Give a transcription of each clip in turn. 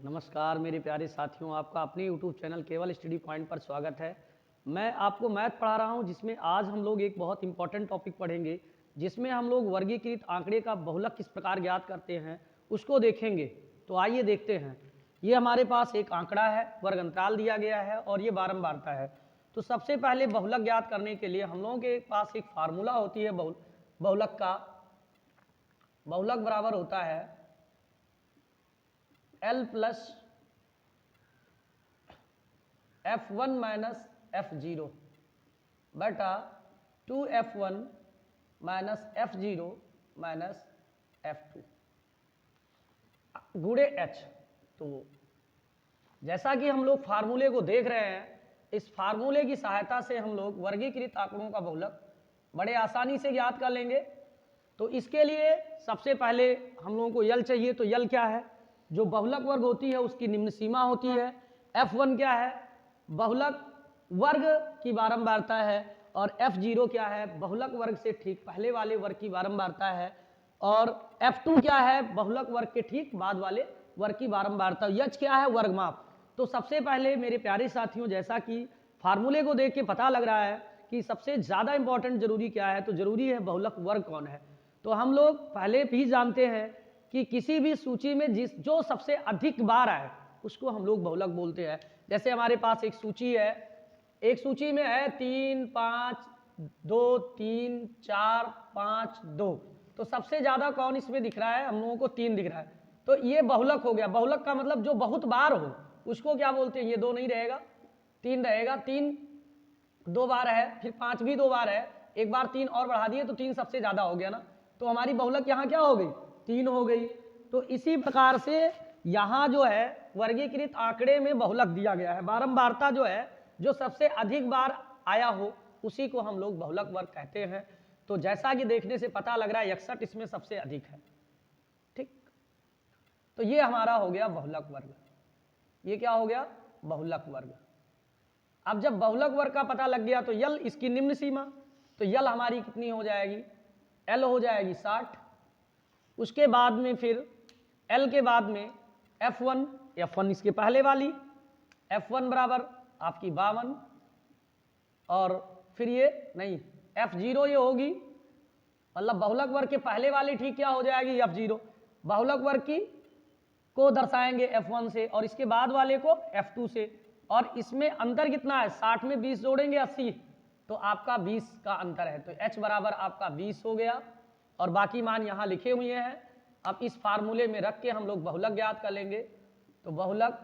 नमस्कार मेरे प्यारे साथियों, आपका अपने YouTube चैनल केवल स्टडी पॉइंट पर स्वागत है। मैं आपको मैथ पढ़ा रहा हूं, जिसमें आज हम लोग एक बहुत इंपॉर्टेंट टॉपिक पढ़ेंगे, जिसमें हम लोग वर्गीकृत आंकड़े का बहुलक किस प्रकार ज्ञात करते हैं उसको देखेंगे। तो आइए देखते हैं। ये हमारे पास एक आंकड़ा है, वर्ग अंतराल दिया गया है और ये बारंबारता है। तो सबसे पहले बहुलक ज्ञात करने के लिए हम लोगों के पास एक फार्मूला होती है बहुलक का। बहुलक बराबर होता है L plus F1 minus F0 बटा 2F1 minus F0 minus F2 गुणे H। तो जैसा कि हम लोग फार्मूले को देख रहे हैं, इस फार्मूले की सहायता से हम लोग वर्गीकृत आंकड़ों का बहुलक बड़े आसानी से ज्ञात कर लेंगे। तो इसके लिए सबसे पहले हम लोगों को यल चाहिए। तो यल क्या है? जो बहुलक वर्ग होती है उसकी निम्न सीमा होती है। F1 क्या है? बहुलक वर्ग की बारंबारता है। और F0 क्या है? बहुलक वर्ग से ठीक पहले वाले वर्ग की बारंबारता है। और F2 क्या है? बहुलक वर्ग के ठीक बाद वाले वर्ग की बारंबारता। H क्या है? वर्गमाप। तो सबसे पहले मेरे प्यारे साथियों, जैसा कि फार्मूले को देख के पता लग रहा है कि सबसे ज़्यादा इंपॉर्टेंट जरूरी क्या है, तो जरूरी है बहुलक वर्ग कौन है। तो हम लोग पहले भी जानते हैं कि किसी भी सूची में जो सबसे अधिक बार आए उसको हम लोग बहुलक बोलते हैं। जैसे हमारे पास एक सूची है, एक सूची में है 3 5 2 3 4 5 2। तो सबसे ज़्यादा कौन इसमें दिख रहा है? हम लोगों को 3 दिख रहा है। तो ये बहुलक हो गया। बहुलक का मतलब जो बहुत बार हो उसको क्या बोलते हैं? ये 2 नहीं रहेगा, 3 रहेगा। 3 2 बार है, फिर 5 भी 2 बार है, एक बार 3 और बढ़ा दिए तो 3 सबसे ज़्यादा हो गया ना। तो हमारी बहुलक यहाँ क्या हो गई? 3 हो गई। तो इसी प्रकार से यहाँ जो है वर्गीकृत आंकड़े में बहुलक दिया गया है। बारंबारता जो है, जो सबसे अधिक बार आया हो उसी को हम लोग बहुलक वर्ग कहते हैं। तो जैसा कि देखने से पता लग रहा है 61 इसमें सबसे अधिक है। ठीक, तो ये हमारा हो गया बहुलक वर्ग। ये क्या हो गया? बहुलक वर्ग। अब जब बहुलक वर्ग का पता लग गया तो यल इसकी निम्न सीमा। तो यल हमारी कितनी हो जाएगी? L हो जाएगी 60। उसके बाद में फिर L के बाद में F1 इसके पहले वाली F1 बराबर आपकी 52। और फिर ये नहीं, F0 ये होगी, मतलब बहुलक वर्ग के पहले वाली ठीक क्या हो जाएगी? F0। बहुलक वर्ग की को दर्शाएंगे F1 से और इसके बाद वाले को F2 से। और इसमें अंतर कितना है? 60 में 20 जोड़ेंगे 80, तो आपका 20 का अंतर है। तो H बराबर आपका 20 हो गया और बाकी मान यहाँ लिखे हुए हैं। अब इस फार्मूले में रख के हम लोग बहुलक ज्ञात कर लेंगे। तो बहुलक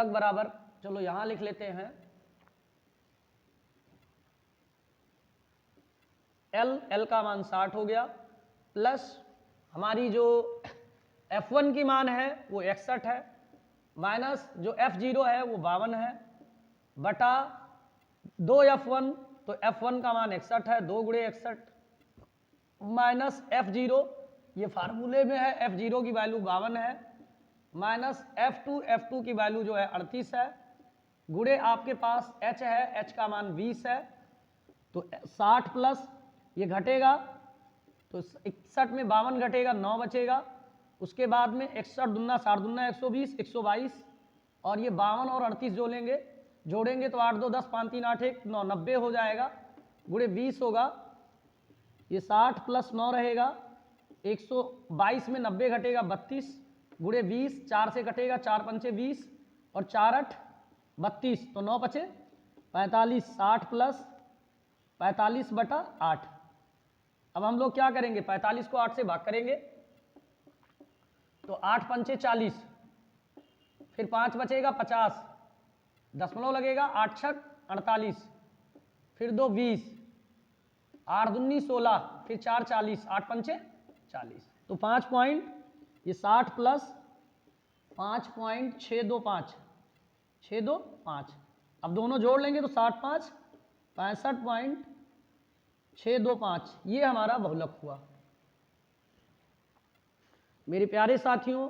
बराबर, चलो यहाँ लिख लेते हैं, L का मान 60 हो गया, प्लस हमारी जो F1 की मान है वो 61 है, माइनस जो F0 है वो 52 है, बटा 2F1। तो F1 का मान 61 है, 2 गुणे 61 माइनस F0, ये फार्मूले में है, F0 की वैल्यू 52 है, माइनस F2 की वैल्यू जो है 38 है, गुणे आपके पास H है, H का मान 20 है। तो 60 प्लस ये घटेगा, तो 61 में 52 घटेगा, 9 बचेगा। उसके बाद में 61 दूना 60 दूना 120, 122, और ये 52 और 38 जोड़ेंगे तो 8 2 10 5 3 8 1 9, 90 हो जाएगा, गुणे 20 होगा। ये 60 प्लस 9 रहेगा, 122 में 90 घटेगा 32, गुणे 20, 4 से घटेगा, 4 पंचे 20 और 4 8 32, तो 9 बचे 45। 60 प्लस 45 बटा 8। अब हम लोग क्या करेंगे? 45 को 8 से भाग करेंगे तो 8 पंचे 40, फिर 5 बचेगा 50, दशमलव लगेगा, 8 छक 48, फिर 2 20, 8 दूनी 16, फिर 4 40, 8 पंचे 40। तो 5 पॉइंट, ये 60 प्लस 5.625, 625। अब दोनों जोड़ लेंगे तो 60 5 65.625, ये हमारा बहुलक हुआ। मेरे प्यारे साथियों,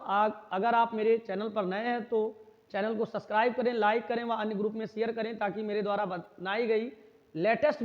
अगर आप मेरे चैनल पर नए हैं तो चैनल को सब्सक्राइब करें, लाइक करें व अन्य ग्रुप में शेयर करें, ताकि मेरे द्वारा बनाई गई लेटेस्ट